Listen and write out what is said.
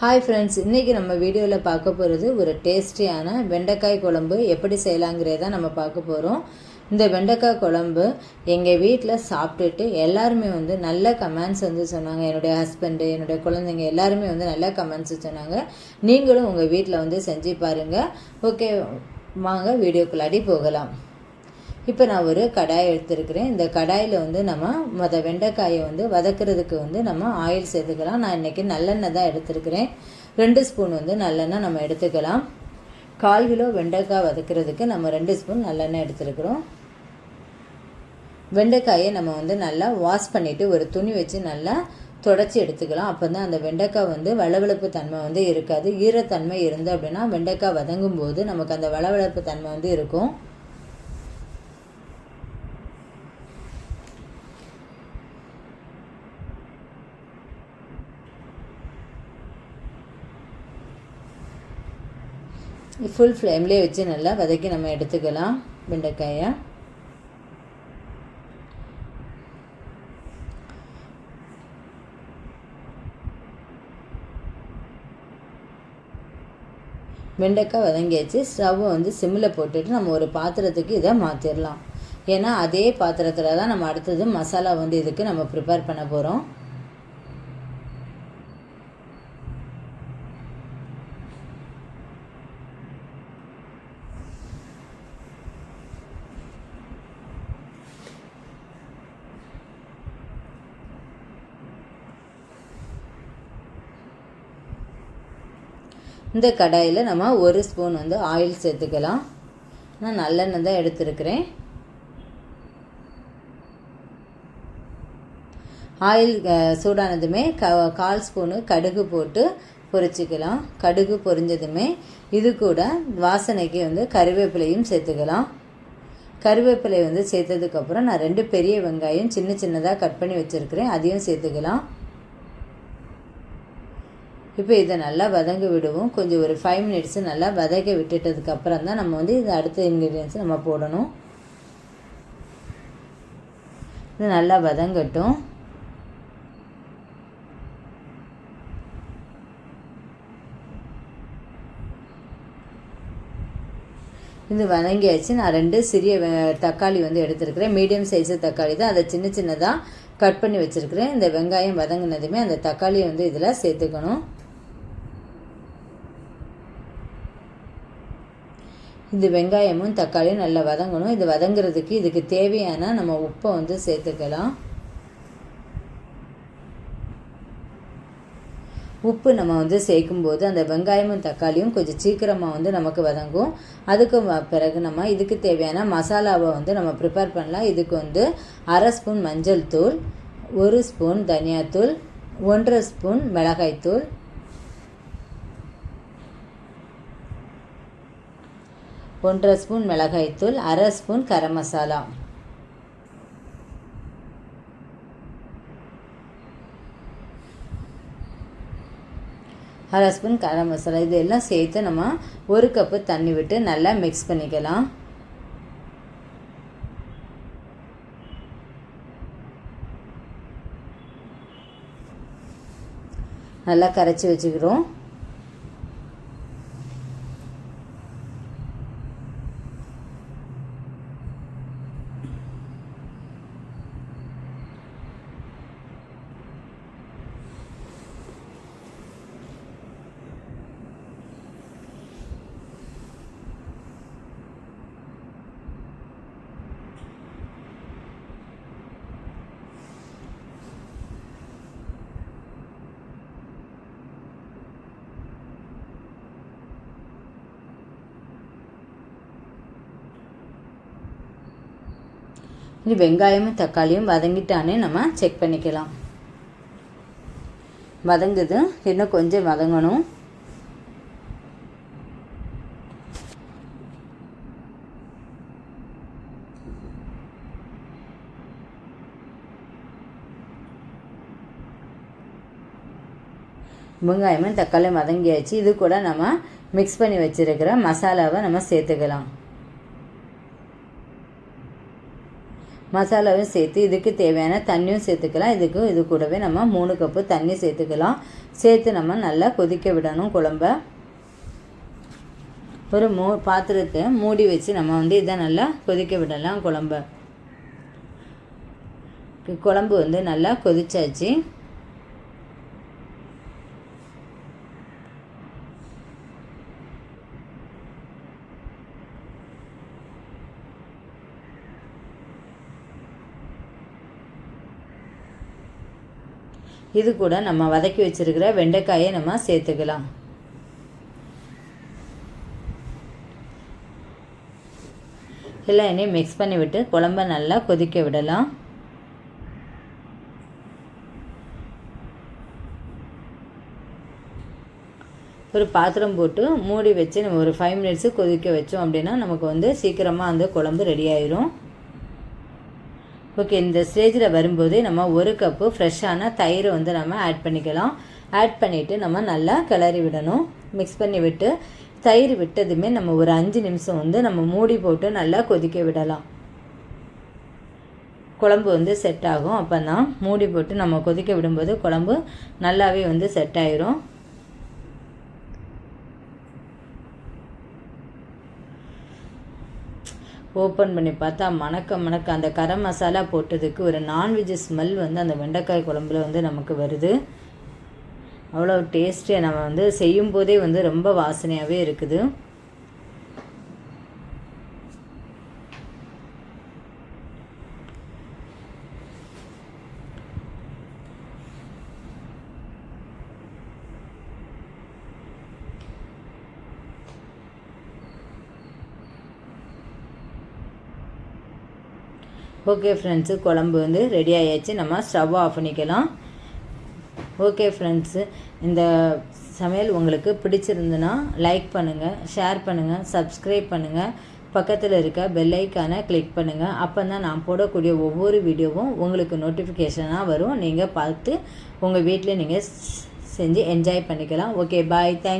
Hi friends, இன்றைக்கி நம்ம வீடியோவில் பார்க்க போகிறது ஒரு டேஸ்டியான வெண்டைக்காய் குழம்பு எப்படி செய்யலாங்கிறத நம்ம பார்க்க போகிறோம். இந்த வெண்டைக்காய் குழம்பு எங்கள் வீட்டில் சாப்பிட்டுட்டு எல்லாருமே நல்ல கமெண்ட்ஸ் சொன்னாங்க. என்னுடைய ஹஸ்பண்டு, என்னுடைய குழந்தைங்க எல்லாருமே நல்ல கமெண்ட்ஸ் சொன்னாங்க. நீங்களும் உங்கள் வீட்டில் செஞ்சு பாருங்கள். ஓகே, வாங்க வீடியோக்குள்ளாடி போகலாம். இப்போ நான் ஒரு கடாய் எடுத்துருக்கிறேன். இந்த கடாயில் நம்ம வெண்டைக்காயை வதக்கிறதுக்கு நம்ம ஆயில் சேர்த்துக்கலாம். நான் இன்றைக்கி நல்லெண்ணெய் தான் எடுத்துருக்கிறேன். 2 ஸ்பூன் நல்லெண்ணெய் நம்ம எடுத்துக்கலாம். 1/4 கிலோ வெண்டைக்காய் வதக்கிறதுக்கு நம்ம 2 ஸ்பூன் நல்லெண்ணெய் எடுத்துருக்குறோம். வெண்டைக்காயை நம்ம நல்லா வாஷ் பண்ணிவிட்டு ஒரு துணி வச்சு நல்லா தொடச்சி எடுத்துக்கலாம். அப்போ தான் அந்த வெண்டைக்காய் வளவளப்பு தன்மை இருக்காது. ஈரத்தன்மை இருந்து அப்படின்னா வெண்டைக்காய் வதங்கும் போது நமக்கு அந்த வளவளப்பு தன்மை இருக்கும். ஃபுல் ஃப்ளேம்லேயே வச்சு நல்லா வதக்கி நம்ம எடுத்துக்கலாம் வெண்டைக்காயை. வெண்டைக்காய் வதங்கியாச்சு. ஸ்டவ்வை சிம்மில் போட்டுட்டு நம்ம ஒரு பாத்திரத்துக்கு இதை மாற்றிடலாம். ஏன்னா அதே பாத்திரத்தில் தான் நம்ம அடுத்தது மசாலா இதுக்கு நம்ம ப்ரிப்பேர் பண்ண போகிறோம். இந்த கடாயில் நம்ம 1 ஸ்பூன் ஆயில் சேர்த்துக்கலாம். நான் நல்லெண்ணெய் தான் எடுத்துருக்கிறேன். ஆயில் சூடானதுமே 1/4 ஸ்பூனு கடுகு போட்டு பொரிச்சிக்கலாம். கடுகு பொரிஞ்சதுமே இது கூட வாசனைக்கு கருவேப்பிலையும் சேர்த்துக்கலாம். கருவேப்பிலை சேர்த்ததுக்கப்புறம் நான் 2 பெரிய வெங்காயம் சின்ன சின்னதாக கட் பண்ணி வச்சுருக்கிறேன், அதையும் சேர்த்துக்கலாம். இப்போ இதை நல்லா வதங்க விடுவோம். கொஞ்சம் ஒரு 5 மினிட்ஸ் நல்லா வதக்க விட்டுட்டதுக்கப்புறம் தான் நம்ம இது அடுத்த இன்க்ரீடியன்ஸ் நம்ம போடணும். இது நல்லா வதங்கட்டும். இது வதங்கியாச்சு. நான் 2 சிறிய தக்காளி எடுத்துருக்கிறேன். மீடியம் சைஸு தக்காளி தான், அதை சின்ன சின்னதாக கட் பண்ணி வச்சுருக்கிறேன். இந்த வெங்காயம் வதங்கினதுமே அந்த தக்காளியை இதில் சேர்த்துக்கணும். இந்த வெங்காயமும் தக்காளியும் நல்லா வதங்கணும். இது வதங்குறதுக்கு இதுக்கு தேவையான நம்ம உப்பை சேர்த்துக்கலாம். உப்பு நம்ம சேர்க்கும்போது அந்த வெங்காயமும் தக்காளியும் கொஞ்சம் சீக்கிரமாக நமக்கு வதங்கும். அதுக்கு பிறகு நம்ம இதுக்கு தேவையான மசாலாவை நம்ம ப்ரிப்பேர் பண்ணலாம். இதுக்கு 1/2 ஸ்பூன் மஞ்சள் தூள், 1 ஸ்பூன் தனியாத்தூள், 1/2 ஸ்பூன் மிளகாய்த்தூள், 1/2 ஸ்பூன் மிளகாய்த்தூள், 1/2 ஸ்பூன் கரம் மசாலா, அரை ஸ்பூன் கரம் மசாலா. இதெல்லாம் சேர்த்து நம்ம 1 கப்பு தண்ணி விட்டு நல்லா மிக்ஸ் பண்ணிக்கலாம். நல்லா கரைச்சி வச்சுக்கிறோம். இது வெங்காயமும் தக்காளியும் வதங்கிட்டானே நம்ம செக் பண்ணிக்கலாம். வதங்குது, இன்னும் கொஞ்சம் வதங்கணும். வெங்காயமும் தக்காளியும் வதங்கியாச்சு. இது கூட நம்ம மிக்ஸ் பண்ணி வச்சுருக்கிற மசாலாவை நம்ம சேர்த்துக்கலாம். மசாலாவும் சேர்த்து இதுக்கு தேவையான தண்ணியும் சேர்த்துக்கலாம். இது கூடவே நம்ம 3 கப்பு தண்ணி சேர்த்துக்கலாம். சேர்த்து நம்ம நல்லா கொதிக்க விடணும் குழம்ப. ஒரு பாத்திரத்தை மூடி வச்சு நம்ம வந்து இதை நல்லா கொதிக்க விடலாம் குழம்ப. குழம்பு வந்து நல்லா கொதிச்சாச்சு. இது கூட நம்ம வதக்கி வச்சிருக்கிற வெண்டைக்காயை நம்ம சேர்த்துக்கலாம். எல்லாம் இனி மிக்ஸ் பண்ணி விட்டு குழம்ப நல்லா கொதிக்க விடலாம். ஒரு பாத்திரம் போட்டு மூடி வச்சு நம்ம ஒரு 5 மினிட்ஸு கொதிக்க வச்சோம் அப்படின்னா நமக்கு வந்து சீக்கிரமாக அந்த குழம்பு ரெடி ஆயிரும். ஓகே, இந்த ஸ்டேஜில் வரும்போது நம்ம 1 கப்பு ஃப்ரெஷ்ஷான தயிரை வந்து நம்ம ஆட் பண்ணிக்கலாம். ஆட் பண்ணிவிட்டு நம்ம நல்லா கிளறி விடணும். மிக்ஸ் பண்ணி விட்டு தயிர் விட்டதுமே நம்ம ஒரு 5 நிமிஷம் வந்து நம்ம மூடி போட்டு நல்லா கொதிக்க விடலாம். குழம்பு வந்து செட் ஆகும். அப்போ தான் மூடி போட்டு நம்ம கொதிக்க விடும்போது குழம்பு நல்லாவே வந்து செட் ஆயிரும். ஓப்பன் பண்ணி பார்த்தா மணக்க அந்த கரம் மசாலா போட்டதுக்கு ஒரு நான்வெஜ் ஸ்மெல் வந்து அந்த வெண்டைக்காய் குழம்புல வந்து நமக்கு வருது. அவ்வளோ டேஸ்டியாக நம்ம வந்து செய்யும்போதே வந்து ரொம்ப வாசனையாகவே இருக்குது. ஓகே ஃப்ரெண்ட்ஸு, குழம்பு வந்து ரெடி ஆகியாச்சு. நம்ம ஸ்டவ் ஆஃப் பண்ணிக்கலாம். ஓகே ஃப்ரெண்ட்ஸு, இந்த சமையல் உங்களுக்கு பிடிச்சிருந்துன்னா லைக் பண்ணுங்கள், ஷேர் பண்ணுங்கள், சப்ஸ்கிரைப் பண்ணுங்கள், பக்கத்தில் இருக்க பெல் ஐக்கானை கிளிக் பண்ணுங்கள். அப்போ தான் நான் போடக்கூடிய ஒவ்வொரு வீடியோவும் உங்களுக்கு நோட்டிஃபிகேஷனாக வரும். நீங்கள் பார்த்து உங்கள் வீட்டில் நீங்கள் செஞ்சு என்ஜாய் பண்ணிக்கலாம். ஓகே, பாய், தேங்க்ஸ்.